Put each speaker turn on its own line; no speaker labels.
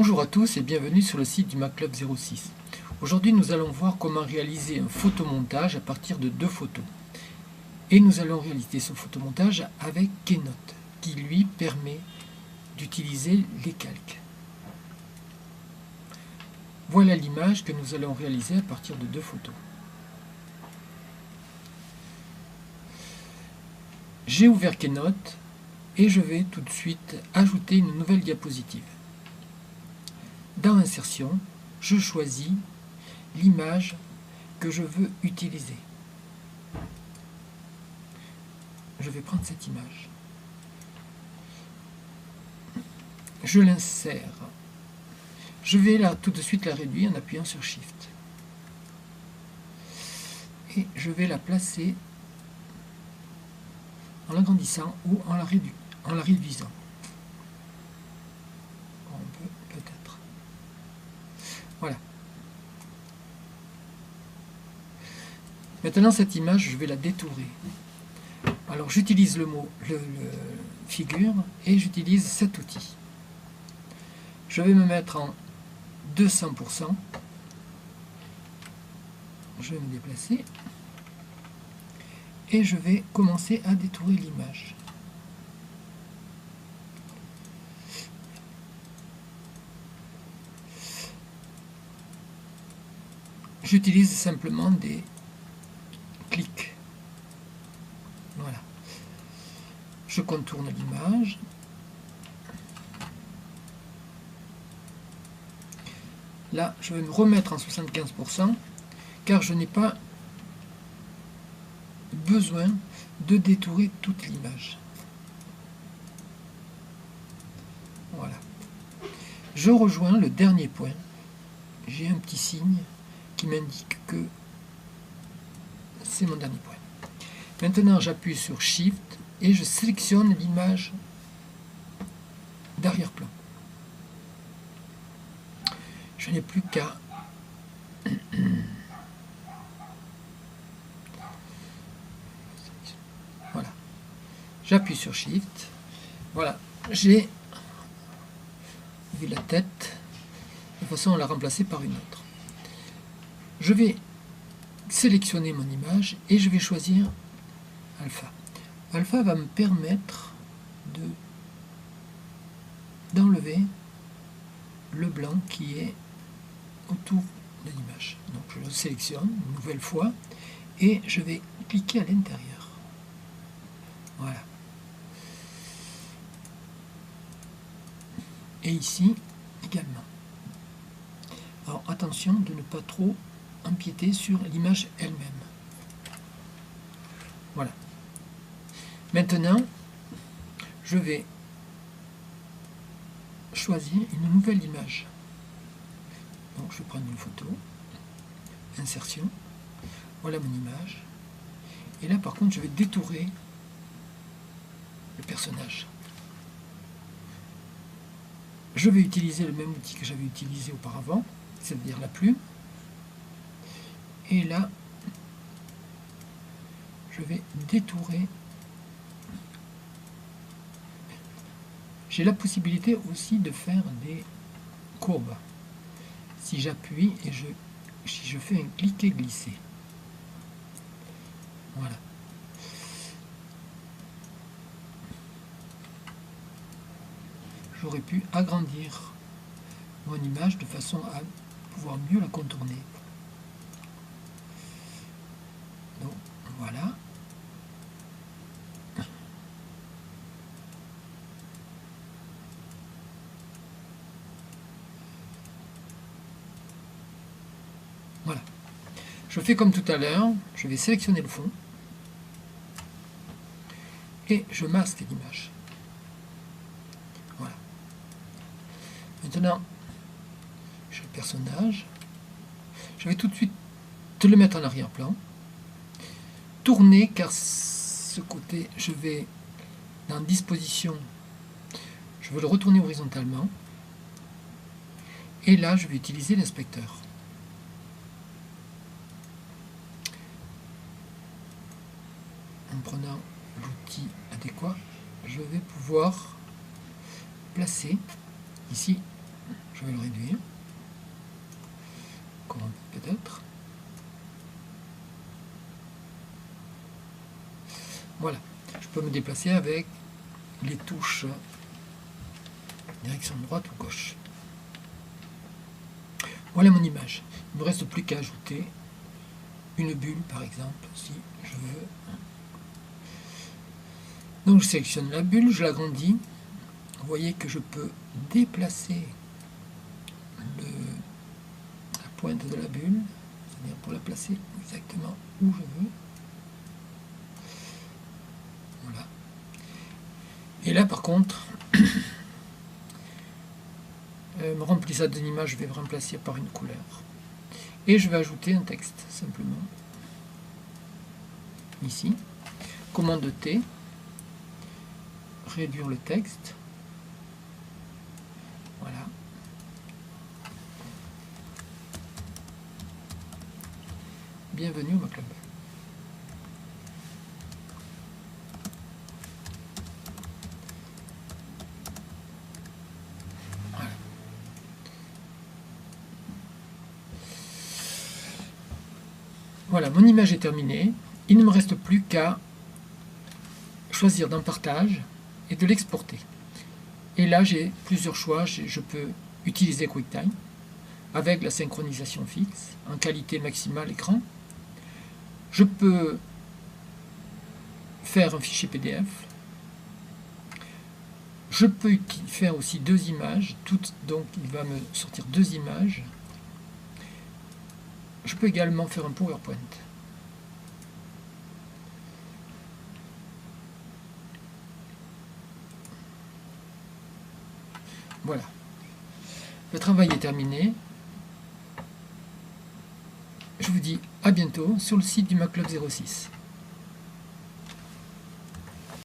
Bonjour à tous et bienvenue sur le site du MacClub 06. Aujourd'hui nous allons voir comment réaliser un photomontage à partir de deux photos. Et nous allons réaliser ce photomontage avec Keynote, qui lui permet d'utiliser les calques. Voilà l'image que nous allons réaliser à partir de deux photos. J'ai ouvert Keynote et je vais tout de suite ajouter une nouvelle diapositive. Dans Insertion, je choisis l'image que je veux utiliser. Je vais prendre cette image. Je l'insère. Je vais là tout de suite la réduire en appuyant sur Shift. Et je vais la placer en l'agrandissant ou en la réduisant. On peut peut-être. Voilà. Maintenant, cette image, je vais la détourer. Alors, j'utilise le figure et j'utilise cet outil. Je vais me mettre en 200%. Je vais me déplacer. Et je vais commencer à détourer l'image. J'utilise simplement des clics. Voilà. Je contourne l'image. Là, je vais me remettre en 75% car je n'ai pas besoin de détourer toute l'image. Voilà. Je rejoins le dernier point. J'ai un petit signe qui m'indique que c'est mon dernier point. Maintenant, j'appuie sur Shift et je sélectionne l'image d'arrière-plan. Je n'ai plus qu'à voilà. J'appuie sur Shift. Voilà. J'ai vu la tête de façon à la remplacer par une autre. Je vais sélectionner mon image et je vais choisir Alpha. Alpha va me permettre d'enlever le blanc qui est autour de l'image. Donc je le sélectionne une nouvelle fois et je vais cliquer à l'intérieur. Voilà. Et ici également. Alors attention de ne pas trop empiéter sur l'image elle-même. Voilà. Maintenant, je vais choisir une nouvelle image. Donc je vais prendre une photo, insertion, voilà mon image. Et là par contre je vais détourer le personnage. Je vais utiliser le même outil que j'avais utilisé auparavant, c'est-à-dire la plume. Et là, je vais détourer. J'ai la possibilité aussi de faire des courbes. Si j'appuie et si je fais un cliquer glisser. Voilà. J'aurais pu agrandir mon image de façon à pouvoir mieux la contourner. Donc voilà. Voilà. Je fais comme tout à l'heure, je vais sélectionner le fond et je masque l'image. Voilà. Maintenant, j'ai le personnage. Je vais tout de suite le mettre en arrière-plan. Tourner, car ce côté, je vais dans disposition, je veux le retourner horizontalement. Et là, je vais utiliser l'inspecteur. En prenant l'outil adéquat, je vais pouvoir placer ici, Je vais le réduire. Comment peut-être. Voilà. Je peux me déplacer avec les touches direction droite ou gauche. Voilà mon image. Il ne me reste plus qu'à ajouter une bulle, par exemple, si je veux. Donc je sélectionne la bulle, je l'agrandis. Vous voyez que je peux déplacer la pointe de la bulle, c'est-à-dire pour la placer exactement où je veux. Voilà. Et là, par contre, me remplissage d'une image, je vais me remplacer par une couleur. Et je vais ajouter un texte, simplement. Ici. Commande T. Réduire le texte. Voilà. Bienvenue au MATLAB. Voilà, mon image est terminée. Il ne me reste plus qu'à choisir d'un partage et de l'exporter. Et là, j'ai plusieurs choix. Je peux utiliser QuickTime avec la synchronisation fixe en qualité maximale écran. Je peux faire un fichier PDF. Je peux faire aussi deux images. Donc, il va me sortir deux images. Je peux également faire un PowerPoint. Voilà. Le travail est terminé. Je vous dis à bientôt sur le site du MATLAB 06.